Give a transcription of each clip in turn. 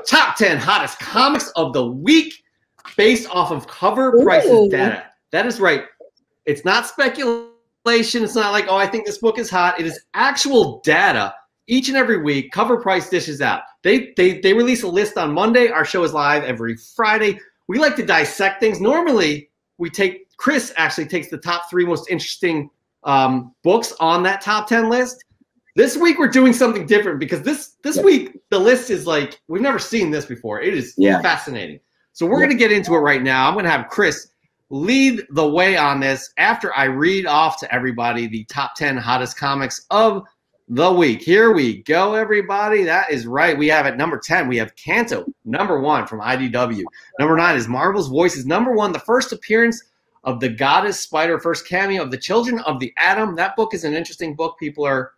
top 10 hottest comics of the week based off of cover prices data. That is right. It's not speculation. It's not like, oh, I think this book is hot. It is actual data. Each and every week, Cover Price dishes out. They release a list on Monday. Our show is live every Friday. We like to dissect things. Normally, Chris actually takes the top 3 most interesting books on that top 10 list. This week, we're doing something different because this week, the list is like, we've never seen this before. It is fascinating. So we're going to get into it right now. I'm going to have Chris lead the way on this after I read off to everybody the top 10 hottest comics of the week. Here we go, everybody. That is right. We have at number 10, we have Kanto, number 1 from IDW. Number 9 is Marvel's Voices. Number 1, the first appearance of the Goddess Spider, first cameo of the Children of the Atom. That book is an interesting book. People are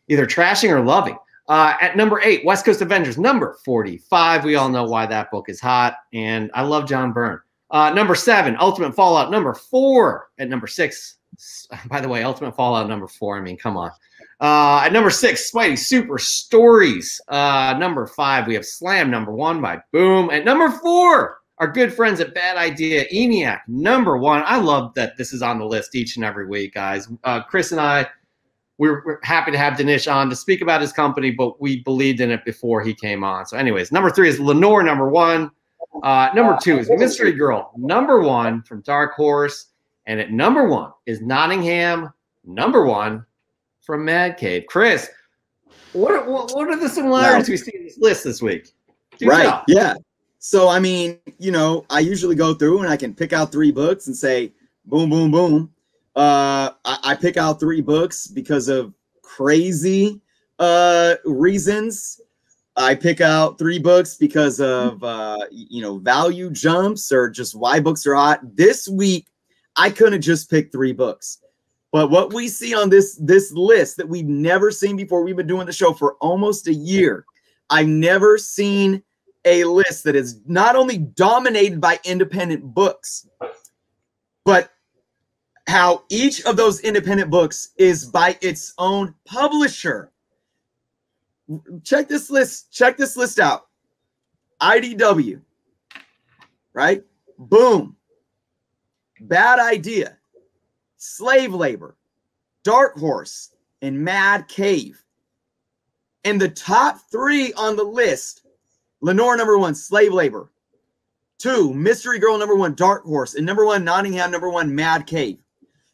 either trashing or loving. At number 8, West Coast Avengers, number 45. We all know why that book is hot, and I love John Byrne. Number 7, Ultimate Fallout, number 4. At number 6, by the way, Ultimate Fallout, number 4. I mean, come on. At number 6, Spidey Super Stories. Number 5, we have Slam, number 1 by Boom. At number 4, our good friends at Bad Idea, ENIAC, number 1. I love that this is on the list each and every week, guys. Chris and I, we're happy to have Dinesh on to speak about his company, but we believed in it before he came on. So anyways, number 3 is Lenore, number 1. Number 2 is Mystery Girl, number 1 from Dark Horse. And at number 1 is Nottingham, number 1 from Mad Cave. Chris, what are the similarities we see in this list this week? Right, yeah. So, I mean, you know, I usually go through and I can pick out 3 books and say, boom, boom, boom. I pick out 3 books because of crazy reasons. I pick out 3 books because of, you know, value jumps or just why books are hot. This week, I couldn't just pick 3 books. But what we see on this list that we've never seen before, we've been doing the show for almost a year. I've never seen a list that is not only dominated by independent books, but how each of those independent books is by its own publisher. Check this list out. IDW, right? Boom. Bad Idea, Slave Labor, Dark Horse, and Mad Cave. And the top 3 on the list, Lenore, number 1, Slave Labor. 2, Mystery Girl, number 1, Dark Horse. And number 1, Nottingham, number 1, Mad Cave.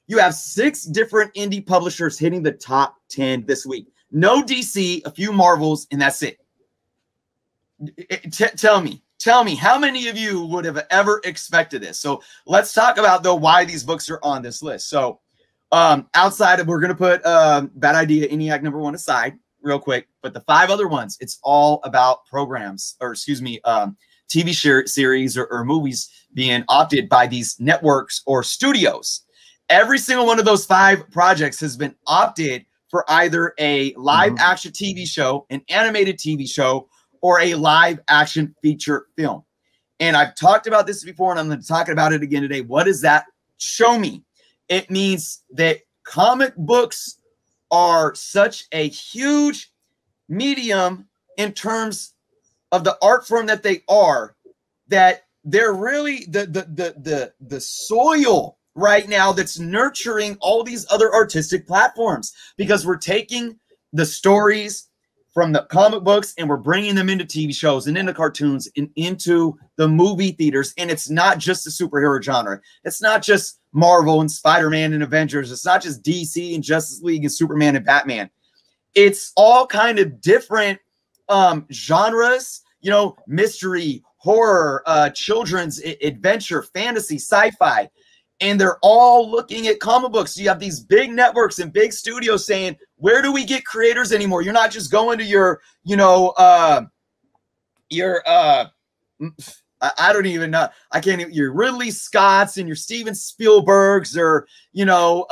You have 6 different indie publishers hitting the top 10 this week. No DC, a few Marvels, and that's it. Tell me, how many of you would have ever expected this? So let's talk about, though, why these books are on this list. So outside of, we're going to put Bad Idea, ENIAC number 1 aside real quick. But the 5 other ones, it's all about programs, or excuse me, TV series or movies being opted by these networks or studios. Every single one of those 5 projects has been opted for either a live action TV show, an animated TV show, or a live action feature film. And I've talked about this before, and I'm going to talk about it again today. What does that show me? It means that comic books are such a huge medium in terms of the art form that they are, that they're really the soil right now that's nurturing all these other artistic platforms, because we're taking the stories from the comic books and we're bringing them into TV shows and into cartoons and into the movie theaters. And it's not just the superhero genre. It's not just Marvel and Spider-Man and Avengers. It's not just DC and Justice League and Superman and Batman. It's all kind of different genres, you know, mystery, horror, children's adventure, fantasy, sci-fi. And they're all looking at comic books. You have these big networks and big studios saying, where do we get creators anymore? You're not just going to your, you know, I don't even know. I can't even, your Ridley Scotts and your Steven Spielbergs, or, you know,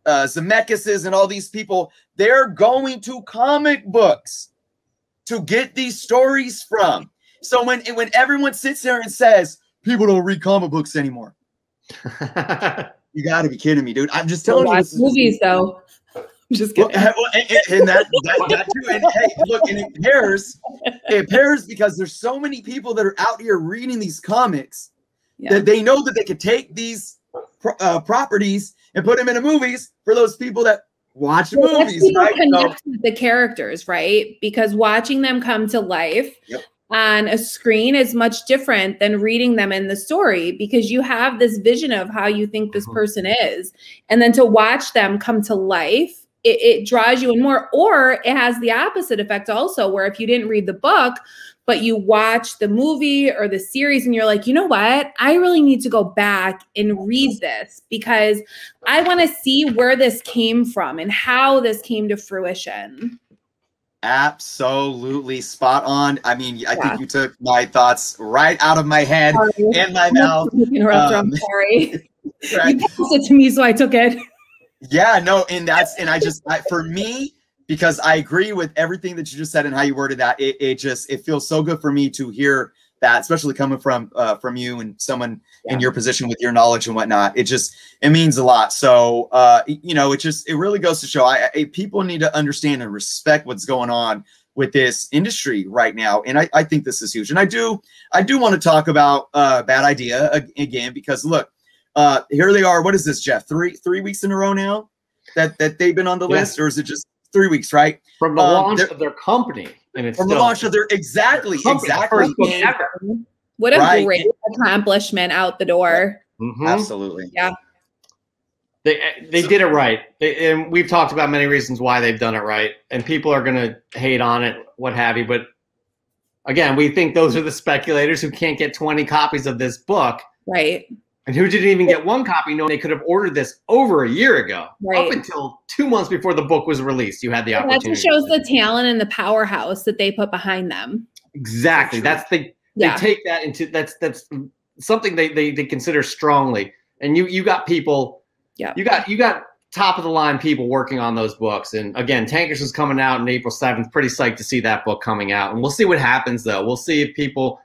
Zemeckis's and all these people. They're going to comic books to get these stories from. So when everyone sits there and says, people don't read comic books anymore, you got to be kidding me, dude. I'm just telling you. Movies, though. I'm just kidding. Well, and that too. And hey, look, and it pairs because there's so many people that are out here reading these comics that they know that they could take these properties and put them into movies for those people that watch movies, right? Connect with the characters, right? Because watching them come to life on a screen is much different than reading them in the story, because you have this vision of how you think this person is. And then to watch them come to life, it draws you in more. Or it has the opposite effect also, where if you didn't read the book, but you watch the movie or the series and you're like, you know what? I really need to go back and read this because I want to see where this came from and how this came to fruition. Absolutely spot on. I mean, I think you took my thoughts right out of my head and my mouth. I'm sorry. Right. You passed it to me, so I took it. Yeah, no, and for me, because I agree with everything that you just said and how you worded that, it feels so good for me to hear that, especially coming from you and someone in your position with your knowledge and whatnot. It means a lot. So, it really goes to show people need to understand and respect what's going on with this industry right now. And I think this is huge. And I do want to talk about Bad Idea again, because look, here they are. What is this, Jeff? Three weeks in a row now that they've been on the list, or is it just 3 weeks, right? From the launch of their company. And it's from the launch of their exactly. First book ever. What a great accomplishment out the door. Absolutely. Yeah. They did it right. And we've talked about many reasons why they've done it right. And people are going to hate on it, what have you. But again, we think those are the speculators who can't get 20 copies of this book. Right. And who didn't even get one copy, knowing they could have ordered this over a year ago, up until 2 months before the book was released. You had the opportunity. That shows the talent and the powerhouse that they put behind them. Exactly. They take that into that's something they consider strongly. And you got people. Yeah. You got top of the line people working on those books. And again, Tankers is coming out on April 7th. Pretty psyched to see that book coming out. And we'll see what happens though. We'll see if people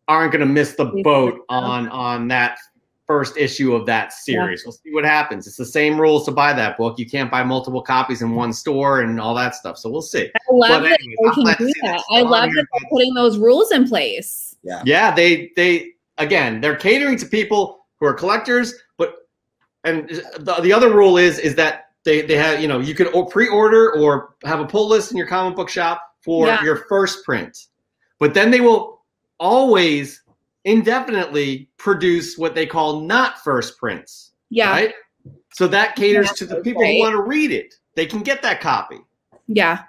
aren't going to miss the boat on that first issue of that series. We'll see what happens. It's the same rules to buy that book. You can't buy multiple copies in one store and all that stuff. So we'll see. I love that they can do that. I love that they're putting those rules in place. Yeah. They again, they're catering to people who are collectors, and the other rule is that they have, you can pre-order or have a pull list in your comic book shop for your first print, but then they will always indefinitely produce what they call not first prints. Yeah. Right? So that caters to the people who want to read it. They can get that copy. Yeah.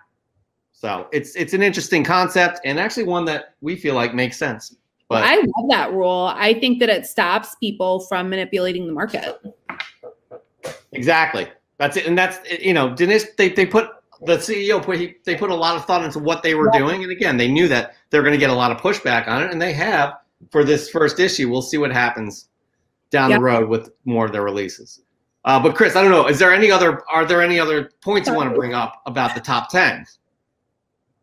So it's an interesting concept, and actually one that we feel like makes sense. But I love that rule. I think that it stops people from manipulating the market. Exactly. That's it. And that's, Dennis, they put the CEO they put a lot of thought into what they were doing. And again, they knew that they're going to get a lot of pushback on it, and they have for this first issue. We'll see what happens down the road with more of their releases. But Chris, I don't know, are there any other points you want to bring up about the top 10?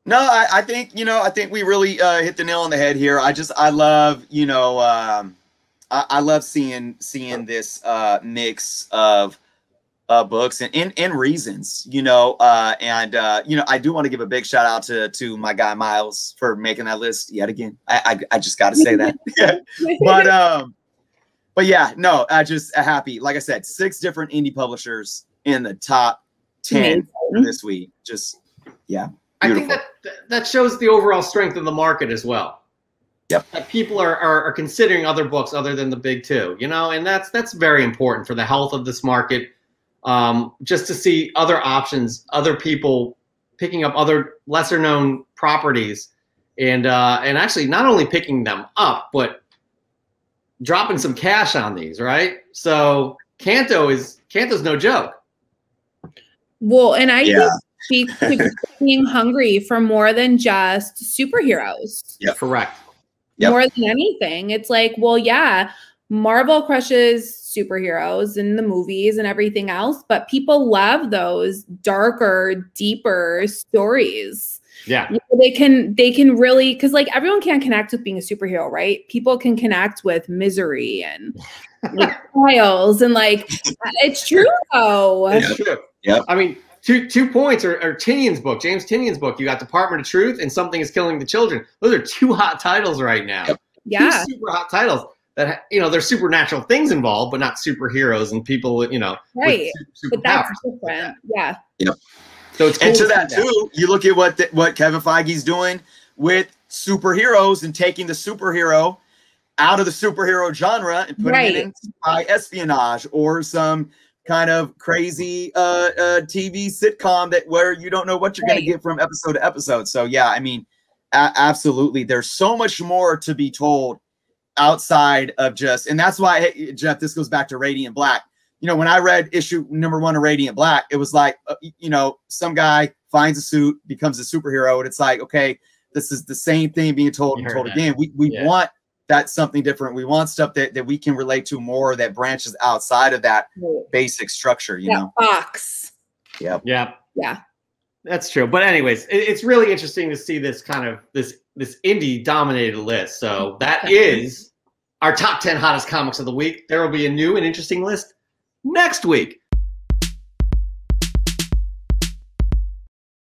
No, I think we really hit the nail on the head here. I love, I love seeing this mix of books and reasons, I do want to give a big shout out to my guy Miles for making that list yet again. I just got to say that. But yeah, no, I just happy. Like I said, 6 different indie publishers in the top 10 for this week. Just beautiful. I think that shows the overall strength of the market as well. Yep. That people are considering other books other than the big 2, and that's very important for the health of this market. Just to see other options, other people picking up other lesser known properties, and actually not only picking them up, but dropping some cash on these, right? So Canto's no joke. Well, and I think speak to being hungry for more than just superheroes. Yeah, correct. More than anything, it's like, well, yeah, Marvel crushes superheroes in the movies and everything else, but people love those darker, deeper stories. Yeah. They can really, because like everyone can't connect with being a superhero, right? People can connect with misery and like trials, and like it's true though. It's true. Yeah. I mean, two points are Tinian's book, James Tinian's book. You got Department of Truth and Something is Killing the Children. Those are two hot titles right now. Yep. Yeah. Two super hot titles that, you know, there's supernatural things involved, but not superheroes and people, you know, Right. with But that's superpowers. different. Yeah. Yep. So it's cool And to see that too, you look at what Kevin Feige's doing with superheroes and taking the superhero out of the superhero genre and putting it in spy espionage or some kind of crazy TV sitcom that where you don't know what you're going to get from episode to episode. So yeah, I mean, absolutely, there's so much more to be told outside of just, and that's why, hey, Jeff, this goes back to Radiant Black. You know, when I read issue #1 of Radiant Black, it was like, you know, some guy finds a suit, becomes a superhero, and it's like, okay, this is the same thing being told and told again. We want that something different. We want stuff that we can relate to more, that branches outside of that basic structure, you know? Box. Yep. Yeah. Yeah. That's true. But anyways, it's really interesting to see this kind of this indie dominated list. So that is our top 10 hottest comics of the week. There will be a new and interesting list next week.